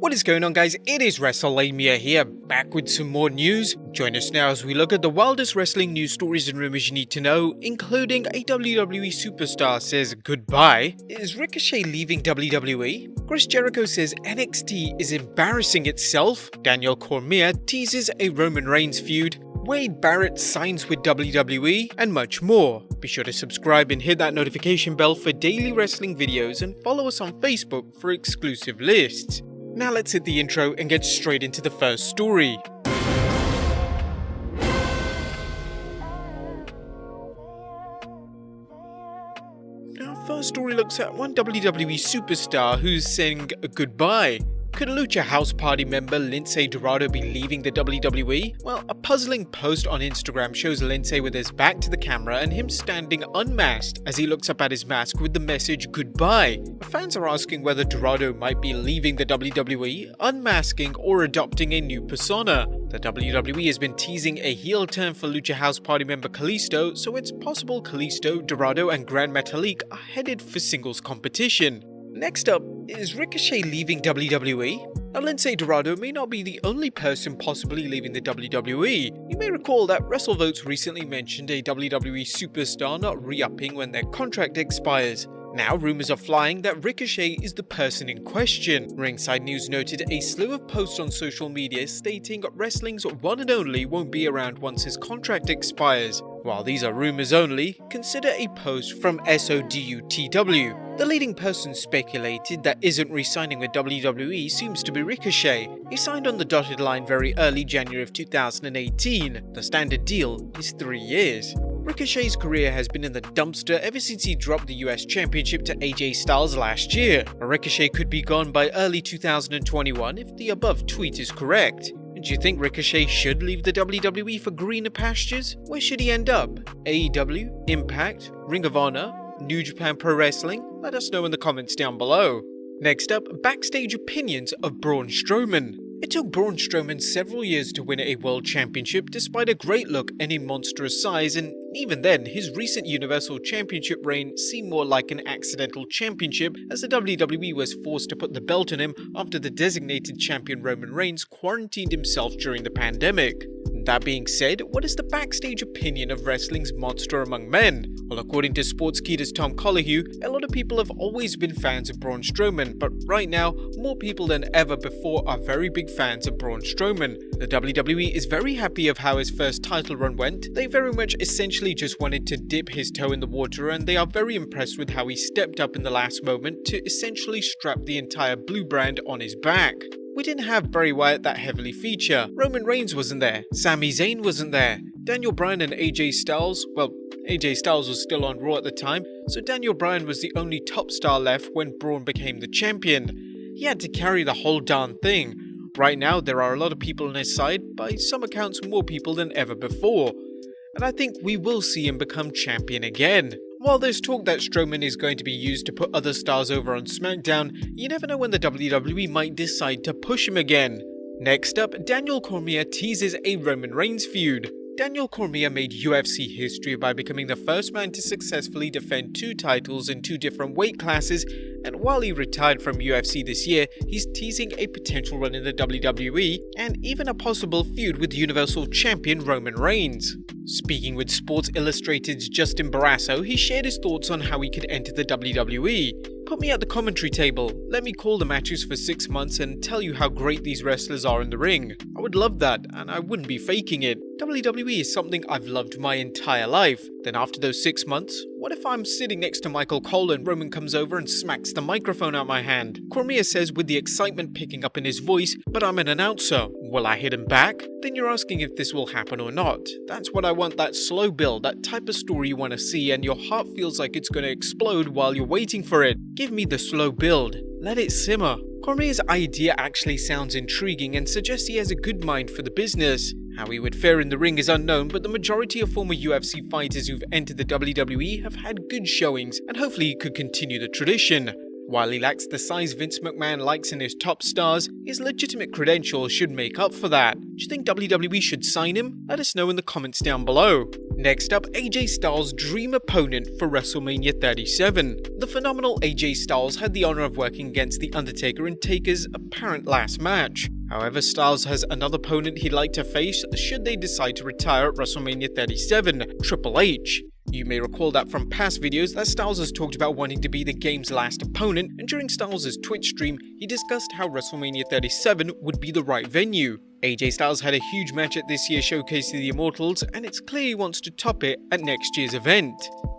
What is going on, guys? It is Wrestlelamia here, back with some more news. Join us now as we look at the wildest wrestling news stories and rumors you need to know, including a WWE superstar says goodbye, is Ricochet leaving WWE, Chris Jericho says NXT is embarrassing itself, Daniel Cormier teases a Roman Reigns feud, Wade Barrett signs with WWE, and much more. Be sure to subscribe and hit that notification bell for daily wrestling videos and follow us on Facebook for exclusive lists. Now let's hit the intro and get straight into the first story. Our first story looks at one WWE superstar who's saying goodbye. Could Lucha House Party member Lince Dorado be leaving the WWE? Well, a puzzling post on Instagram shows Lince with his back to the camera and him standing unmasked as he looks up at his mask with the message goodbye. Fans are asking whether Dorado might be leaving the WWE, unmasking, or adopting a new persona. The WWE has been teasing a heel turn for Lucha House Party member Kalisto, so it's possible Kalisto, Dorado, and Gran Metalik are headed for singles competition. Next up, is Ricochet leaving WWE? Now, Lince Dorado may not be the only person possibly leaving the WWE. You may recall that WrestleVotes recently mentioned a WWE superstar not re-upping when their contract expires. Now, rumors are flying that Ricochet is the person in question. Ringside News noted a slew of posts on social media stating wrestling's one and only won't be around once his contract expires. While these are rumors only, consider a post from SODUTW. The leading person speculated that isn't re-signing with WWE seems to be Ricochet. He signed on the dotted line very early January of 2018. The standard deal is 3 years. Ricochet's career has been in the dumpster ever since he dropped the US Championship to AJ Styles last year. Ricochet could be gone by early 2021 if the above tweet is correct. Do you think Ricochet should leave the WWE for greener pastures? Where should he end up? AEW? Impact? Ring of Honor? New Japan Pro Wrestling? Let us know in the comments down below. Next up, backstage opinions of Braun Strowman. It took Braun Strowman several years to win a world championship despite a great look and a monstrous size, and even then, his recent Universal Championship reign seemed more like an accidental championship as the WWE was forced to put the belt on him after the designated champion Roman Reigns quarantined himself during the pandemic. That being said, what is the backstage opinion of wrestling's monster among men? Well, according to Sportskeeter's Tom Colohue, a lot of people have always been fans of Braun Strowman, but right now, more people than ever before are very big fans of Braun Strowman. The WWE is very happy of how his first title run went. They very much essentially just wanted to dip his toe in the water, and they are very impressed with how he stepped up in the last moment to essentially strap the entire blue brand on his back. We didn't have Bray Wyatt that heavily feature, Roman Reigns wasn't there, Sami Zayn wasn't there, Daniel Bryan and AJ Styles, well, AJ Styles was still on Raw at the time, so Daniel Bryan was the only top star left when Braun became the champion. He had to carry the whole darn thing. Right now there are a lot of people on his side, by some accounts more people than ever before, and I think we will see him become champion again. While there's talk that Strowman is going to be used to put other stars over on SmackDown, you never know when the WWE might decide to push him again. Next up, Daniel Cormier teases a Roman Reigns feud. Daniel Cormier made UFC history by becoming the first man to successfully defend 2 titles in 2 different weight classes, and while he retired from UFC this year, he's teasing a potential run in the WWE and even a possible feud with Universal Champion Roman Reigns. Speaking with Sports Illustrated's Justin Barrasso, he shared his thoughts on how he could enter the WWE. Put me at the commentary table, let me call the matches for 6 months and tell you how great these wrestlers are in the ring. I would love that, and I wouldn't be faking it. WWE is something I've loved my entire life. Then after those 6 months, what if I'm sitting next to Michael Cole and Roman comes over and smacks the microphone out my hand? Cormier says with the excitement picking up in his voice, but I'm an announcer. Will I hit him back? Then you're asking if this will happen or not. That's what I want, that slow build, that type of story you want to see and your heart feels like it's going to explode while you're waiting for it. Give me the slow build. Let it simmer. Cormier's idea actually sounds intriguing and suggests he has a good mind for the business. How he would fare in the ring is unknown, but the majority of former UFC fighters who've entered the WWE have had good showings, and hopefully he could continue the tradition. While he lacks the size Vince McMahon likes in his top stars, his legitimate credentials should make up for that. Do you think WWE should sign him? Let us know in the comments down below. Next up, AJ Styles' dream opponent for WrestleMania 37. The phenomenal AJ Styles had the honor of working against The Undertaker in Taker's apparent last match. However, Styles has another opponent he'd like to face should they decide to retire at WrestleMania 37, Triple H. You may recall that from past videos that Styles has talked about wanting to be the game's last opponent, and during Styles' Twitch stream, he discussed how WrestleMania 37 would be the right venue. AJ Styles had a huge match at this year's Showcase of the Immortals, and it's clear he wants to top it at next year's event.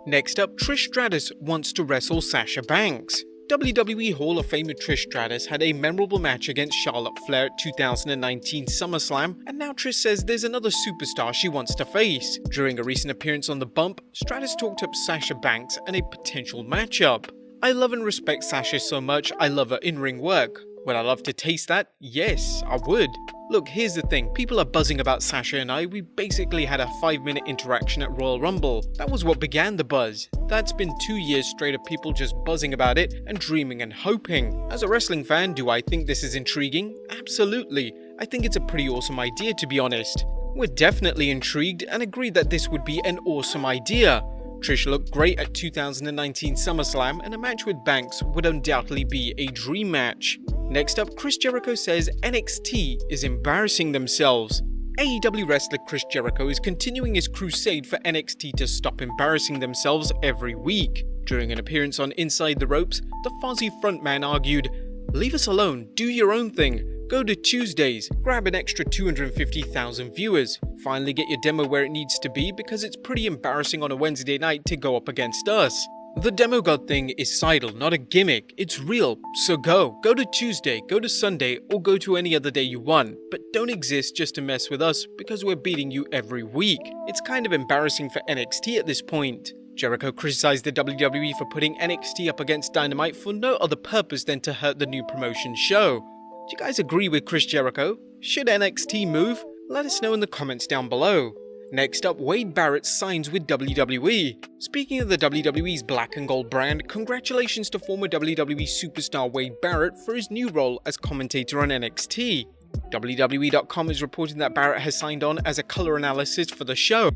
Next up, Trish Stratus wants to wrestle Sasha Banks. WWE Hall of Famer Trish Stratus had a memorable match against Charlotte Flair at 2019 SummerSlam, and now Trish says there's another superstar she wants to face. During a recent appearance on The Bump, Stratus talked up Sasha Banks and a potential matchup. "I love and respect Sasha so much, I love her in-ring work. Would I love to taste that? Yes, I would. Look, here's the thing, people are buzzing about Sasha and I. We basically had a 5-minute interaction at Royal Rumble. That was what began the buzz. That's been 2 years straight of people just buzzing about it and dreaming and hoping. As a wrestling fan, do I think this is intriguing? Absolutely. I think it's a pretty awesome idea, to be honest. We're definitely intrigued and agreed that this would be an awesome idea. Trish looked great at 2019 SummerSlam, and a match with Banks would undoubtedly be a dream match." Next up, Chris Jericho says NXT is embarrassing themselves. AEW wrestler Chris Jericho is continuing his crusade for NXT to stop embarrassing themselves every week. During an appearance on Inside the Ropes, the Fozzy frontman argued, "Leave us alone, do your own thing. Go to Tuesdays, grab an extra 250,000 viewers. Finally get your demo where it needs to be because it's pretty embarrassing on a Wednesday night to go up against us. The demo god thing is sidle, not a gimmick. It's real, so go. Go to Tuesday, go to Sunday, or go to any other day you want. But don't exist just to mess with us because we're beating you every week. It's kind of embarrassing for NXT at this point." Jericho criticized the WWE for putting NXT up against Dynamite for no other purpose than to hurt the new promotion show. Do you guys agree with Chris Jericho? Should NXT move? Let us know in the comments down below. Next up, Wade Barrett signs with WWE. Speaking of the WWE's black and gold brand, congratulations to former WWE superstar Wade Barrett for his new role as commentator on NXT. WWE.com is reporting that Barrett has signed on as a color analyst for the show.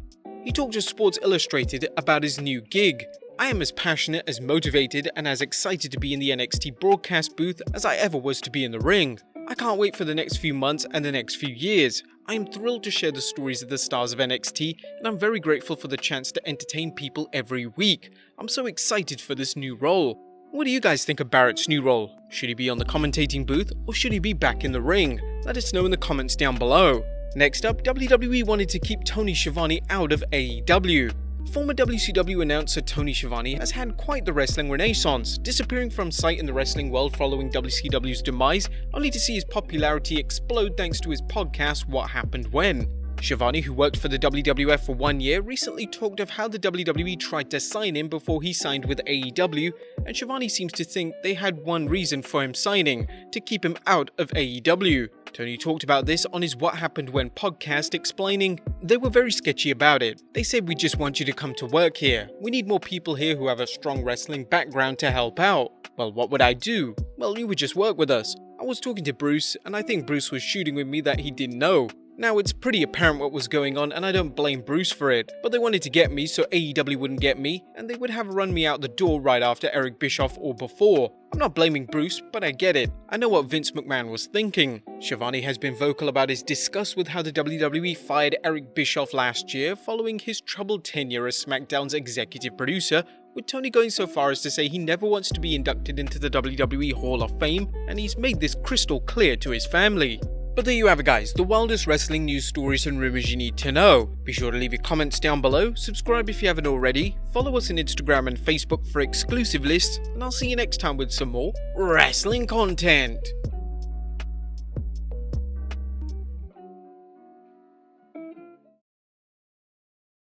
He talked to Sports Illustrated about his new gig. "I am as passionate, as motivated, and as excited to be in the NXT broadcast booth as I ever was to be in the ring. I can't wait for the next few months and the next few years. I am thrilled to share the stories of the stars of NXT, and I'm very grateful for the chance to entertain people every week. I'm so excited for this new role." What do you guys think of Barrett's new role? Should he be on the commentating booth, or should he be back in the ring? Let us know in the comments down below. Next up, WWE wanted to keep Tony Schiavone out of AEW. Former WCW announcer Tony Schiavone has had quite the wrestling renaissance, disappearing from sight in the wrestling world following WCW's demise, only to see his popularity explode thanks to his podcast What Happened When. Schiavone, who worked for the WWF for 1 year, recently talked of how the WWE tried to sign him before he signed with AEW, and Schiavone seems to think they had one reason for him signing: to keep him out of AEW. Tony talked about this on his What Happened When podcast, explaining, "They were very sketchy about it. They said, we just want you to come to work here. We need more people here who have a strong wrestling background to help out. Well, what would I do? Well, you would just work with us. I was talking to Bruce, and I think Bruce was shooting with me that he didn't know. Now, it's pretty apparent what was going on, and I don't blame Bruce for it, but they wanted to get me so AEW wouldn't get me, and they would have run me out the door right after Eric Bischoff or before. I'm not blaming Bruce, but I get it. I know what Vince McMahon was thinking." Schiavone has been vocal about his disgust with how the WWE fired Eric Bischoff last year following his troubled tenure as SmackDown's executive producer, with Tony going so far as to say he never wants to be inducted into the WWE Hall of Fame, and he's made this crystal clear to his family. But there you have it, guys, the wildest wrestling news stories and rumors you need to know. Be sure to leave your comments down below, subscribe if you haven't already, follow us on Instagram and Facebook for exclusive lists, and I'll see you next time with some more wrestling content.